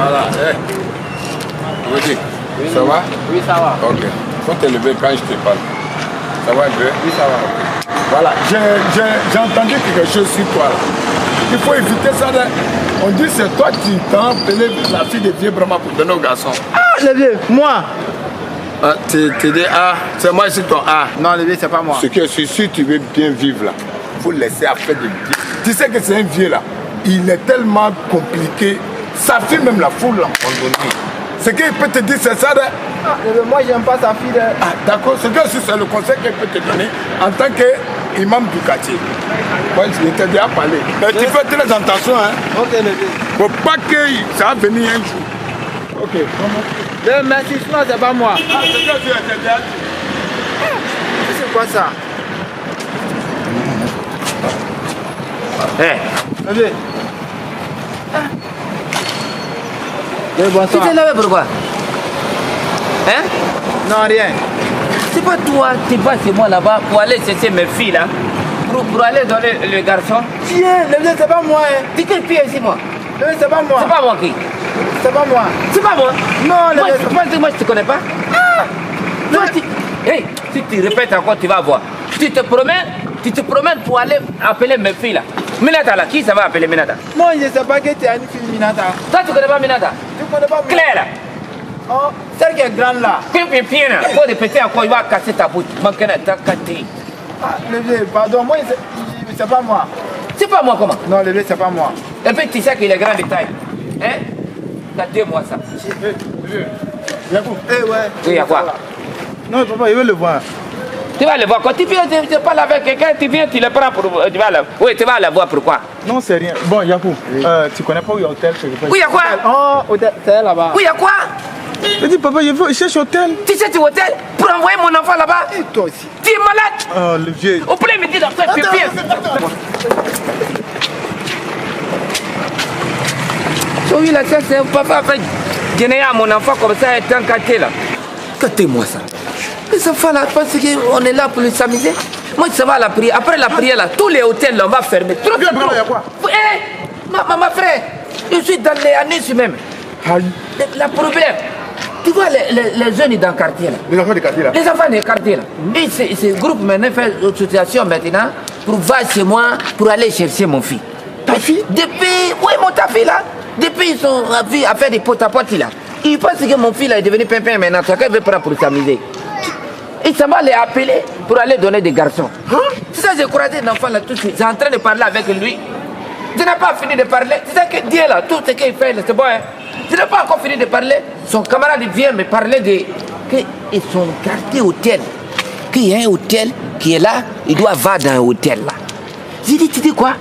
Voilà. Oui. Ça va? Oui, ça va. Ok. Faut te lever quand je te parle. Ça va un peu? Oui, ça va. Voilà. J'ai entendu quelque chose sur toi. Là. Il faut éviter ça. Là. On dit c'est toi qui t'as appelé la fille de vieux Brahma pour donner aux garçons. Ah, le vieux, moi. Tu dis A, c'est moi ici ton A. Non, le vieux, c'est pas moi. Ce que si tu veux bien vivre là, il faut laisser affaire de vie. Tu sais que c'est un vieux là. Il est tellement compliqué. Sa fille même la foule l'abandonner. Ce qu'il peut te dire c'est ça. Là. Ah, moi, j'aime pas sa fille. Ah, d'accord, c'est le conseil qu'il peut te donner en tant qu'imam du quartier. Moi, je t'ai déjà parlé. Mais tu fais très attention, hein. Ok, le vieux. Faut pas que ça va venir un jour. Ok. Merci, sinon, c'est pas moi. Ah, c'est que tu as déjà dit. C'est quoi ça? Le vieux. Tu t'es lavé pourquoi? Hein? Non, rien. C'est pas toi, tu vas chez moi là-bas pour aller chercher mes filles là, pour aller donner le garçon. Tiens, le vieux, c'est pas moi. Hein. Tu quel pied ici moi? Le vieux, c'est pas moi. C'est pas moi qui? C'est pas moi. C'est pas moi? Non, le vieux. Moi je te connais pas. Ah! Toi, hey, si tu répètes encore, tu vas voir. Tu te promènes pour aller appeler mes filles là. Minata là, qui ça va appeler Minata? Moi, je sais pas que tu as une fille Minata. Toi tu connais pas Minata? Tu connais pas Claire là. Oh, celle qui est grande là. Pimpin là. Faut répéter encore, il va casser ta bouche. Manquena ta kati. Ah, le vieux, pardon, moi, c'est pas moi. C'est pas moi comment? Non, le vieux, c'est pas moi. Et puis tu sais qu'il est grand de taille. Hein? T'as 2 mois ça. Eh ouais. Oui, il y a quoi? Non, papa, il veut le voir. Tu vas le voir. Quand tu viens, tu parles avec quelqu'un, tu viens, tu le prends pour. Oui, tu vas le voir. Pourquoi? Non, c'est rien. Bon, Yakou, tu connais pas où il y a hôtel? Oui, il y a quoi? Oh, hôtel, c'est là-bas. Oui, il y a quoi? Je dis, papa, je cherche hôtel. Tu cherches hôtel pour envoyer mon enfant là-bas? Et toi aussi. Tu es malade? Oh, le vieux. Au plein midi, dans cette pipi. Oui, là, ça, c'est un papa fait gagner à mon enfant comme ça, et un quartier là. Écoutez-moi ça. Les enfants là, parce qu'on est là pour les s'amuser. Moi, ça va à la prière. Après la prière là, tous les hôtels là, on va fermer. Trop de il y a quoi? Ma frère, je suis dans les années même. Le problème, tu vois les jeunes dans le quartier là. Les enfants du quartier là. Les enfants du quartier là. Et ce groupe maintenant fait une association maintenant pour voir chez moi, pour aller chercher mon fils. Ta fille? Depuis, oui, ta fille là. Depuis ils sont à faire des potes à potes là. Ils pensent que mon fils là est devenu pimpin maintenant. C'est qu'il veut prendre pour s'amuser. Et ça va les appeler pour aller donner des garçons. Hein? C'est ça, j'ai croisé un enfant là tout de suite. J'ai en train de parler avec lui. Je n'ai pas fini de parler. C'est ça que Dieu là, tout ce qu'il fait, c'est bon. Hein? Je n'ai pas encore fini de parler. Son camarade vient me parler de. Qu'ils sont gardés hôtel. Qu'il y a un hôtel qui est là, il doit voir dans un hôtel là. J'ai dit, tu dis quoi?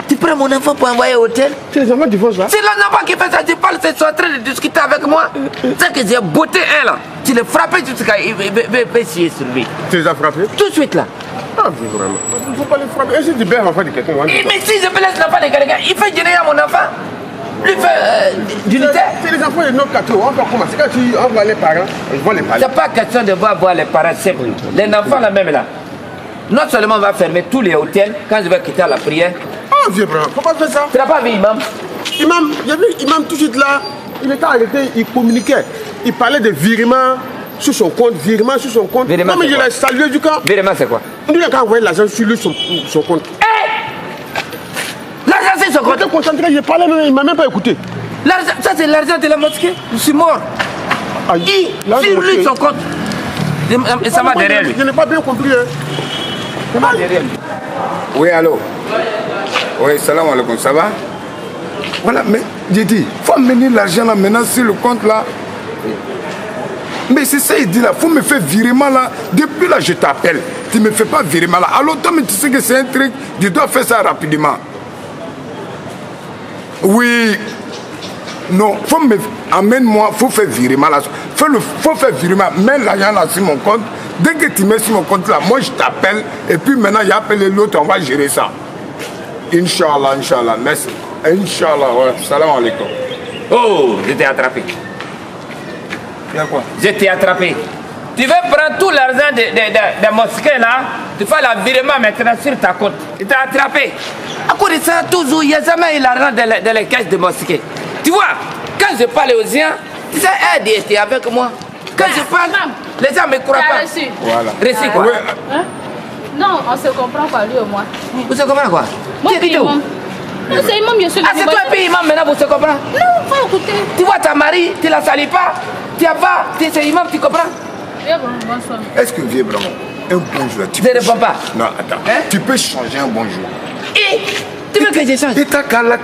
Tu prends mon enfant pour envoyer au hôtel? C'est les enfants du divorce là? C'est l'enfant qui fait ça, tu parles, ils sont en train de discuter avec moi. C'est ça que j'ai botté un là. Tu le frappes jusqu'à il va chier sur lui. Tu les as frappés? Tout de suite là. Ah, vraiment. Il ne faut pas les frapper. Est-ce que tu baies l'enfant de quelqu'un? Mais si je blesse l'enfant de quelqu'un, il fait gêner à mon enfant. Lui fait d'unitaire. C'est les enfants de notre quartier. On va commencer. Quand tu envoies les parents, ils vont les parler. C'est pas question de voir les parents simples. Les enfants là même là. Non seulement on va fermer tous les hôtels quand je vais quitter la prière. Ah, vieux frère, faut pas faire ça. Tu n'as pas vu Imam? Imam, j'ai vu Imam tout de suite là. Il était arrêté, il communiquait. Il parlait de virement sur son compte, virement sur son compte. Virement, non, mais je l'ai salué du camp. Virement, c'est quoi? Il a envoyé l'argent sur lui, son compte. L'argent, c'est son compte. J'étais concentré, j'ai parlé, mais il ne m'a même pas écouté. Ça, c'est l'argent de la mosquée. Je suis mort. Aïe, Sur lui, son compte. Et ça va derrière lui. Je n'ai pas bien compris. Hein. Ça va derrière lui. Oui, allô? Oui, salam alaikum, ça va? Voilà, mais j'ai dit, il faut amener l'argent là maintenant sur le compte là. Mais c'est ça, il dit là, il faut me faire virement là. Depuis là, je t'appelle. Tu ne me fais pas virement là. Alors toi, mais tu sais que c'est un truc, tu dois faire ça rapidement. Oui. Non, faut me... amène-moi, il faut faire virement là. Faut faire virement, mets l'argent là sur mon compte. Dès que tu mets sur mon compte là, moi je t'appelle. Et puis maintenant, il appelle l'autre, on va gérer ça. Inch'Allah, Inch'Allah, merci. Inch'Allah, ouais. Salam alaikum. Oh, je t'ai attrapé. Il y a quoi? Je t'ai attrapé. Tu veux prendre tout l'argent de mosquée là, tu fais la virement maintenant sur ta compte. Je t'ai attrapé. À cause de ça, toujours, il n'y a jamais eu l'argent dans les caisses de mosquée. Tu vois? Quand je parle aux gens, tu sais, elle était avec moi. Quand je parle, les gens ne me croient pas. Reçu. Voilà. Reçu quoi? Hein? Non, on se comprend quoi, lui et moi. Vous se comprenez quoi? Moi, Tu es puis qui, imam. Non, c'est imam, je suis Ah, c'est toi et puis imam maintenant, vous se comprenez? Non, faut écouter. Tu vois ta mari, tu la salis pas. Tu as pas, c'est imam, tu comprends? Viens, bonsoir. Est-ce que vieux Brahman, un bonjour, tu Je ne réponds pas. Non, attends. Hein? Tu peux changer un bonjour. Et tu veux que je change? Et ta kala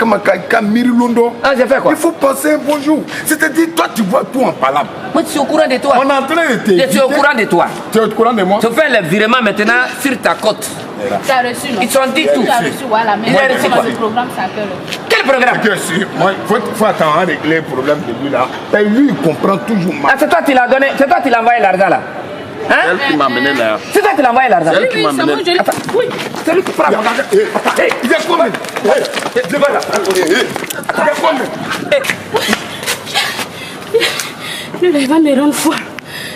kamiri londo. Ah, j'ai fait quoi? Il faut penser un bonjour. C'est-à-dire, toi, tu vois tout en palabre. Moi, je suis au courant de toi. On est en train de te Je suis au courant de toi. Tu es au courant de moi? Je fais le virement maintenant sur ta côte. Tu as reçu, non? Ils sont dit tout. Tu as reçu, voilà. Mais Il a reçu quoi? le programme, c'est à quelle heure? Quel programme? Bien sûr. Moi, il faut attendre à régler le problème de lui là. Et lui, il comprend toujours mal. Ah, c'est toi qui l'as donné, c'est toi qui l'as envoyé l'argent là. Hein? C'est elle qui m'a amené là. C'est toi qui l'as envoyé l'argent. Elle qui Oui, m'a c'est amené. moi, je l'ai. Attends. Oui. C'est lui qui frappe. Il y a combien? Il y a combien? Lui, là, il va me rendre folle.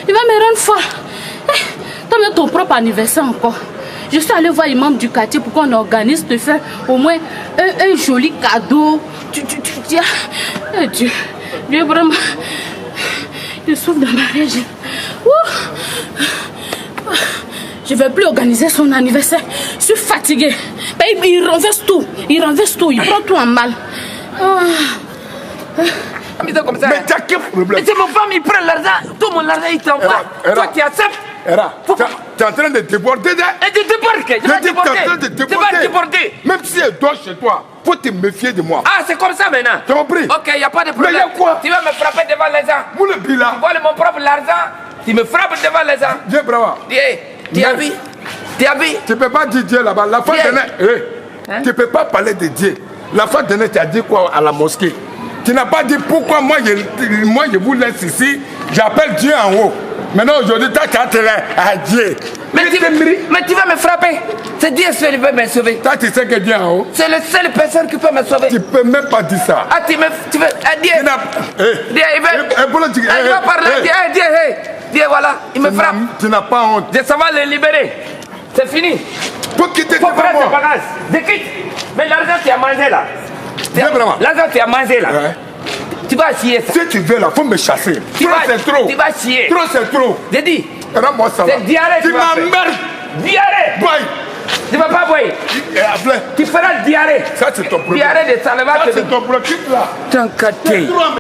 Il va me rendre folle. T'as même ton propre anniversaire encore. Je suis allée voir les membres du quartier pour qu'on organise de faire au moins un joli cadeau. Tu dis, oh Dieu, Dieu vraiment, je souffre de mariage. Je ne vais plus organiser son anniversaire. Je suis fatiguée. Il renverse tout. Il renverse tout. Il prend tout en mal. Mais c'est comme ça. Mais t'as quel problème? Mais c'est mon femme, il prend l'argent. Tout mon argent, il t'envoie. Toi, tu acceptes. Era, tu es en train de déborder. Et tu débordes. Je vais Tu es en train de déborder. Tu vas déborder. Même si elle dort chez toi, faut te méfier de moi. Ah, c'est comme ça maintenant. Tu as compris? Ok, il n'y a pas de problème. Mais il y a quoi? Tu vas me frapper devant les gens. Vous le bilan. Tu voles mon propre argent. Tu me frappes devant les gens. Viens, bravo. Tu as vu? Tu as vu? Tu ne peux pas dire Dieu là-bas. La fois Viens. dernière, Hein? tu ne peux pas parler de Dieu. La fois dernière, tu as dit quoi à la mosquée? Tu n'as pas dit pourquoi moi je vous laisse ici, j'appelle Dieu en haut. Maintenant aujourd'hui, tu as attelé à Dieu. Mais tu vas me frapper. C'est Dieu seul qui peut me sauver. Toi, tu sais que Dieu en haut. C'est la seule personne qui peut me sauver. Tu ne peux même pas dire ça. Ah, tu veux. Dieu. Tu n'as- Dieu, il va parler. Dieu, voilà, il me frappe. Tu n'as pas honte. Je ça va le libérer. C'est fini. Pour quitter Faut tes prendre tes parents. bagages. Je quitte. Mais l'argent, tu as mangé là. Viens vraiment. L'argent, tu as mangé là. Ouais. Tu vas chier ça. Si tu veux là, faut me chasser. Tu Trop vas- c'est trop. tu vas chier. Trop c'est trop. J'ai dit. Rends-moi ça là. C'est diarrhée. Tu vas faire. m'emmerdes. Diarrhée. Boy. Tu ne vas pas boire. Appelez. Tu feras diarrhée. Ça c'est ton problème. Diarrhée de salivate. Ça c'est ton problème. Quitte là. Tant qu'à C'est trop